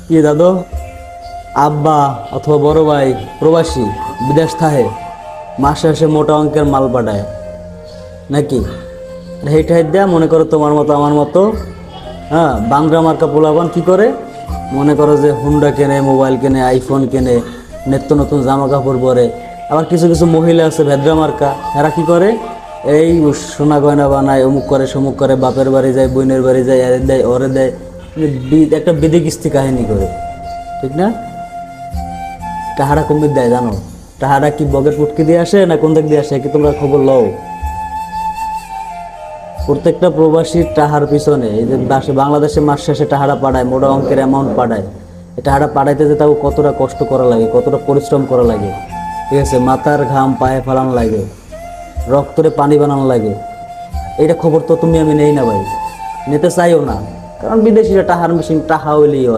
কি দাদু, আব্বা অথবা বড় ভাই প্রবাসী বিদেশ থাহে, মাসে মাসে মোটা অঙ্কের মাল পাঠায় নাকি? হেইটা দেয়া মনে করো তোমার মতো আমার মতো, হ্যাঁ, বাংলা মার্কা পোলাপান কি করে, মনে করো যে হুন্ডা কেনে, মোবাইল কেনে, আইফোন কেনে, নিত্য নতুন জামা কাপড় পরে। আবার কিছু কিছু মহিলা আছে ভেদ্রা মার্কা, এরা কি করে, এই সোনা গয়না বানায়, অমুক করে সমুক করে, বাপের বাড়ি যায়, বোনের বাড়ি যায়, এরে দেয় ওরে দেয়, মানে একটা বিধি কিস্তি কাহিনী করে, ঠিক না? টাহারা কমিয়ে দেয় জানো? টাহারা কি বগের পুটকি দিয়ে আসে না কোন দিক দিয়ে আসে, কি তোমরা খবর লও? প্রত্যেকটা প্রবাসী টাহার পিছনে, এই যে বাংলাদেশে মাস শেষে টাহারা পাঠায়, মোটা অঙ্কের অ্যামাউন্ট পাঠায়, এই টাহারা পাঠাইতে যে তাও কতটা কষ্ট করা লাগে, কতটা পরিশ্রম করা লাগে, ঠিক আছে? মাথার ঘাম পায়ে ফেলানো লাগে, রক্তরে পানি বানানো লাগে। এইটা খবর তো তুমি আমি নেই না ভাই, নিতে চাইও না, কারণ বিদেশিরা টাহার মেশিন টাহা হইলেই হয়।